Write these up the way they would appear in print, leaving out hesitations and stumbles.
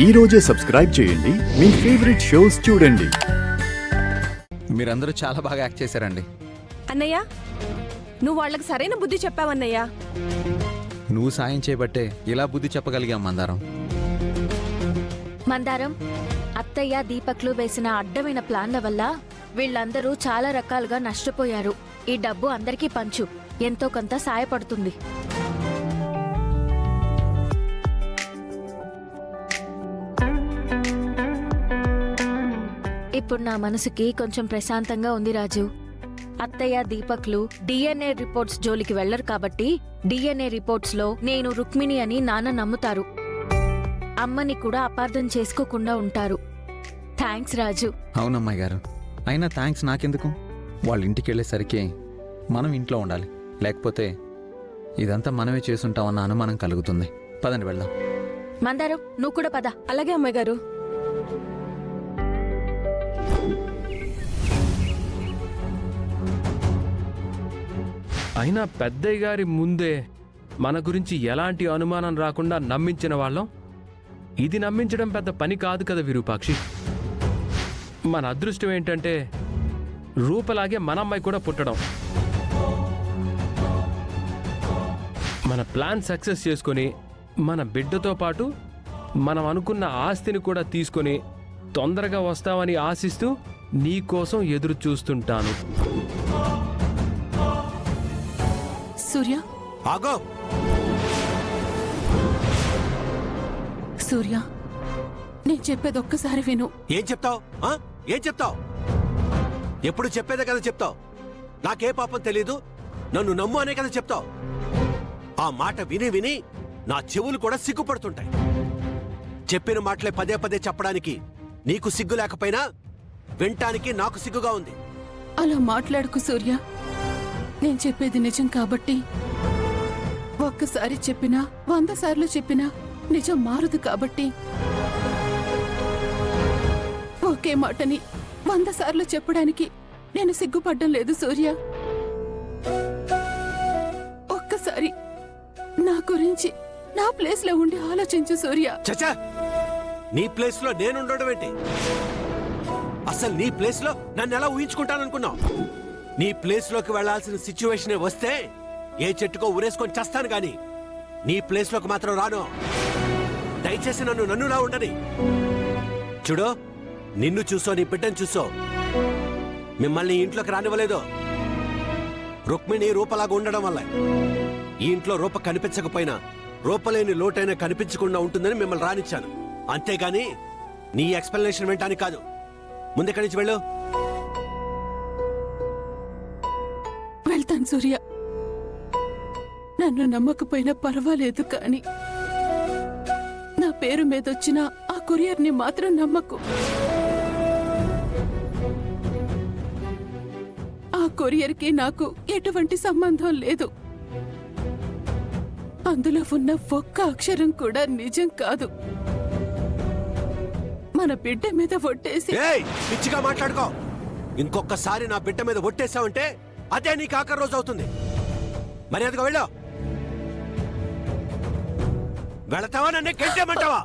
ఈ రోజే సబ్స్క్రైబ్ చేయండి, మీ ఫేవరెట్ షోస్ చూడండి. మీరందరూ చాలా బాగా యాక్ట్ చేశారండి. అన్నయ్య, నువ్వు వాళ్ళకి సరైన బుద్ధి చెప్పావన్నయ్యా. నువ్వు సాయం చేయబట్టే ఇలా బుద్ధి చెప్పగలిగాం మందారం. మందారం, అత్తయ్య దీపక్లు వేసిన అడ్డమైన ప్లాన్ల వల్ల వీళ్ళందరూ చాలా రకాలుగా నష్టపోయారు. ఈ డబ్బు అందరికీ పంచు, ఎంతో కొంత సాయపడుతుంది. ఇప్పుడు నా మనసుకి కొంచెం ప్రశాంతంగా ఉంది రాజు. అత్తయ్య దీపక్లు డిఎన్ఏ రిపోర్ట్స్ జోలికి వెళ్లరు కాబట్టి డిఎన్ఏ రిపోర్ట్స్ లో నేను రుక్మిణి అని నాన్న నమ్ముతారు. అమ్మని కూడా అపార్థం చేసుకోకుండా ఉంటారు. థ్యాంక్స్ రాజు. అవునమ్మాయి గారు, అయినా థ్యాంక్స్ నాకెందుకు? వాళ్ళ ఇంటికి వెళ్ళేసరికి మనం ఇంట్లో ఉండాలి, లేకపోతే ఇదంతా మనమే చేసుంటామన్న అనుమానం కలుగుతుంది. పదండి వెళ్దాం. మందారం, నువ్వు కూడా పద. అలాగే అమ్మాయి గారు. అయినా పెద్దయ్య గారి ముందే మన గురించి ఎలాంటి అనుమానం రాకుండా నమ్మించిన వాళ్ళం. ఇది నమ్మించడం పెద్ద పని కాదు కదా విరూపాక్షి. మన అదృష్టం ఏంటంటే రూపలాగే మన అమ్మాయి కూడా పుట్టడం. మన ప్లాన్ సక్సెస్ చేసుకొని మన బిడ్డతో పాటు మనం అనుకున్న ఆస్తిని కూడా తీసుకొని తొందరగా వస్తామని ఆశిస్తూ నీకోసం ఎదురు చూస్తుంటాను. సూర్య, ఆగో. సూర్య, నేను చెప్పేది ఒక్కసారి విను. ఏం చెప్తావు? ఏం చెప్తావు? ఎప్పుడు చెప్పేదే కదా చెప్తావు. నాకే పాపం తెలీదు, నన్ను నమ్ము అనే కదా చెప్తావు. ఆ మాట విని విని నా చెవులు కూడా సిగ్గుపడుతుంటాయి. చెప్పిన మాటలే పదే పదే చెప్పడానికి నీకు సిగ్గు లేకపోయినా వినటానికి నాకు సిగ్గుగా ఉంది. అలా మాట్లాడుకు సూర్య. నేను చెప్పేది నిజం కాబట్టి ఒక్కసారి చెప్పినా 100 సార్లు చెప్పినా నిజం మారదు కాబట్టి ఒకే మాటని 100 సార్లు చెప్పడానికి నేను సిగ్గుపడ్డం లేదు సూర్య. ఒక్కసారి నా గురించి నా ప్లేస్ లో ఉండి ఆలోచించు సూర్య. చచ్చా, నీ ప్లేస్ లో నేనుండడం ఏంటి? అసలు నీ ప్లేస్ లో నన్ను ఎలా ఊహించుకుంటాననుకున్నావు? నీ ప్లేస్ లోకి వెళ్లాల్సిన సిచ్యువేషన్ వస్తే ఏ చెట్టుకో ఉరేసుకొని చస్తాను గాని నీ ప్లేస్ లోకి మాత్రం రాను. దయచేసి నన్నులా ఉండని. చూడు, నిన్ను చూసో నీ బిడ్డను చూసో మిమ్మల్ని ఇంట్లోకి రానివ్వలేదు. రుక్మిణి రూపలాగా ఉండడం వల్ల ఈ ఇంట్లో రూప కనిపించకపోయినా రూపలేని లోటైనా కనిపించకుండా ఉంటుందని మిమ్మల్ని రానిచ్చాను. అంతేగాని నీ ఎక్స్ప్లెనేషన్ వింటానికి కాదు. ముందెక్కడి నుంచి వెళ్ళు. వెళ్తాను సూర్య. నన్ను నమ్మకపోయినా పర్వాలేదు కానీ నా పేరు మీదొచ్చిన ఆ కొరియర్ని మాత్రం నమ్మకు. ఆ కొరియర్కి నాకు ఎటువంటి సంబంధం లేదు. అందులో ఉన్న ఒక్క అక్షరం కూడా నిజం కాదు. మన బిడ్డ మీద ఒట్టేసి. పిచ్చిగా మాట్లాడుకో. ఇంకొకసారి నా బిడ్డ మీద ఒట్టేసావంటే అదే నీకు ఆఖరి రోజు అవుతుంది. మర్యాదగా వెళ్ళు. వెళతావా నన్నే గెంటేమంటావా?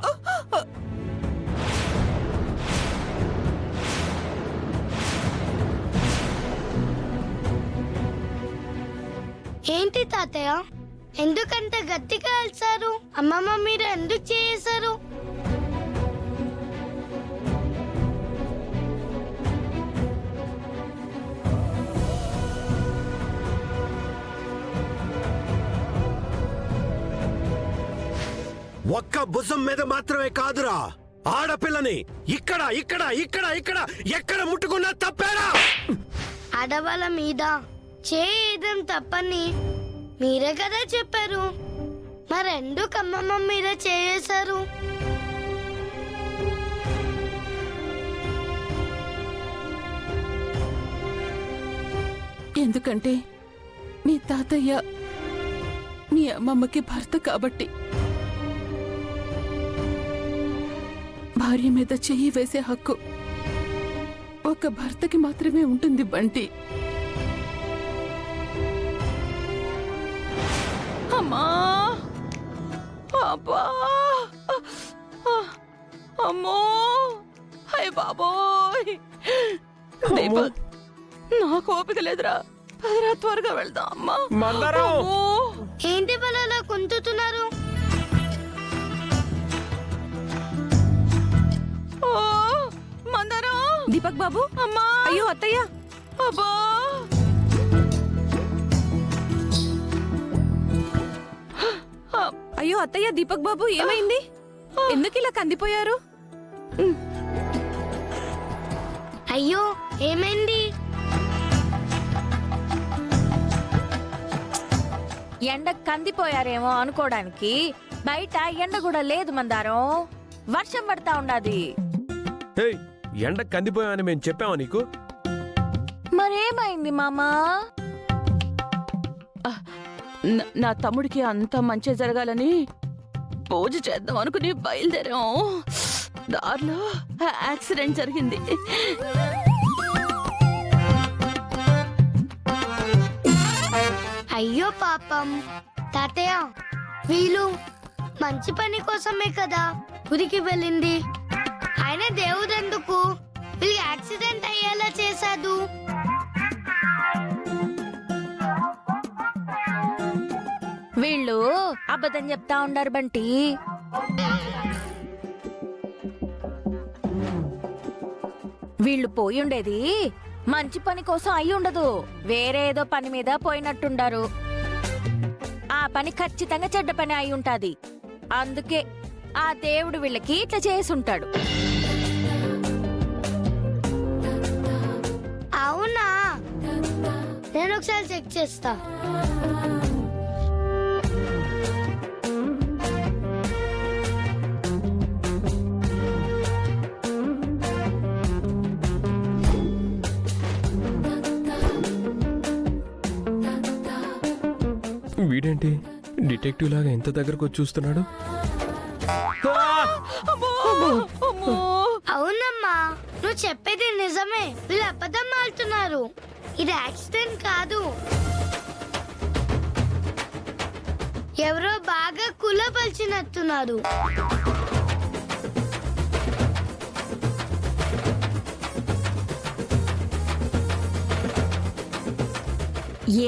ఏంటి తాతయ్య, ఎందుకంత గట్టిగా అరిచారు? అమ్మమ్మ మీరు ఎందుకు చేశారు? ఒక్క భుజం మీద మాత్రమే కాదురా, ఆడపిల్లని ఇక్కడ ఇక్కడ ఇక్కడ ఇక్కడ ఎక్కడ ముట్టుకున్నా తప్పేరా? ఆడవాళ్ళ మీద చేయడం తప్పని మీరే కదా చెప్పారు. మరెందుకు అమ్మమ్మ మీద చేశారు? ఎందుకంటే మీ తాతయ్య మీ అమ్మమ్మకి భర్త కాబట్టి. భార్య మీద చెయ్యి వేసే హక్కు ఒక భర్తకి మాత్రమే ఉంటుంది బంటి. అమ్మా, అబ్బా, అమ్మో అయ్య బాబోయ్ దీపక్ నాకు ఓపిక లేదురా పదరా త్వరగా వెళ్దాం అమ్మా మందారం! అమ్మో. ఏంటి పిల్లలు కుంటున్నారు? ఓ, మందారం దీపక్ బాబు అమ్మా అయ్యో అత్తయ్య అబ్బా అయ్యో అత్తయ్య దీపక్ బాబు ఏమైంది ఎందుకు ఇలా కందిపోయారు అయ్యో ఏమైంది? ఎండ కందిపోయారేమో అనుకోవడానికి బయట ఎండ కూడా లేదు మందారం, వర్షం పడతా ఉండాది. హేయ్, ఎండ కందిపోయామని మేము చెప్పామా నీకు? మరేమైంది మామా? నా తమ్ముడికి అంత మంచి జరగాలని పూజ చేద్దాం అనుకుని బయలుదేరాం. దారిలో యాక్సిడెంట్ జరిగింది. అయ్యో పాపం. తాతయ్య వీళ్ళు మంచి పని కోసమే కదా గుడికి వెళ్ళింది. ఆయన దేవుడు ఎందుకు వీళ్ళు యాక్సిడెంట్ అయ్యేలా చేశాడు? వీళ్ళు అబద్ధం చెప్తా ఉండారు బంటి. వీళ్ళు పోయుండేది మంచి పని కోసం అయి ఉండదు, వేరే ఏదో పని మీద పోయినట్టుండారు. ఆ పని ఖచ్చితంగా చెడ్డ పని అయి ఉంటాది. అందుకే ఆ దేవుడు వీళ్ళకి ఇట్లా చేసుంటాడు. అవునా? నేను ఒకసారి చెక్ చేస్తా. వీడేంటి డిటెక్టివ్ లాగా ఎంత దగ్గరకు వచ్చి చూస్తున్నాడు? అవునమ్మా, నువ్వు చెప్పేది నిజమే. వీళ్ళు అబద్ధం ఆడుతున్నారు. ఇది యాక్సిడెంట్ కాదు. ఎవరో బాగా కులపలిచినట్టున్నారు.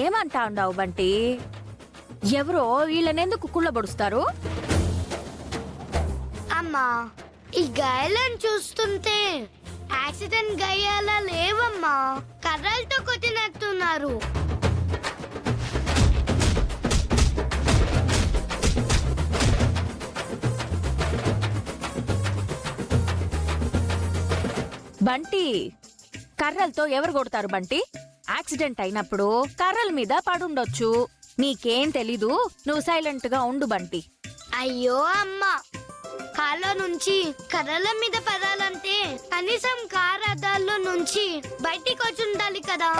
ఏమంటా ఉండావు బంటి? ఎవరో వీళ్ళనెందుకు కుళ్ళబడుస్తారు? అమ్మా, ఈ గాయాలను చూస్తుంటే యాక్సిడెంట్ గాయాల లేవమ్మా, కర్రలతో కొట్టినట్టున్నారు. బంటి, కర్రలతో ఎవరు కొడతారు బంటి? యాక్సిడెంట్ అయినప్పుడు కర్రల మీద పడుండొచ్చు. నీకేం తెలీదు, నువ్వు సైలెంట్ గా ఉండు బంటి. అయ్యో అమ్మా, కాళ్ళ నుంచి కర్రల మీద పడాలంటే కనీసం కార్ అద్దాల్లో నుంచి బయటికి వచ్చి ఉండాలి కదా.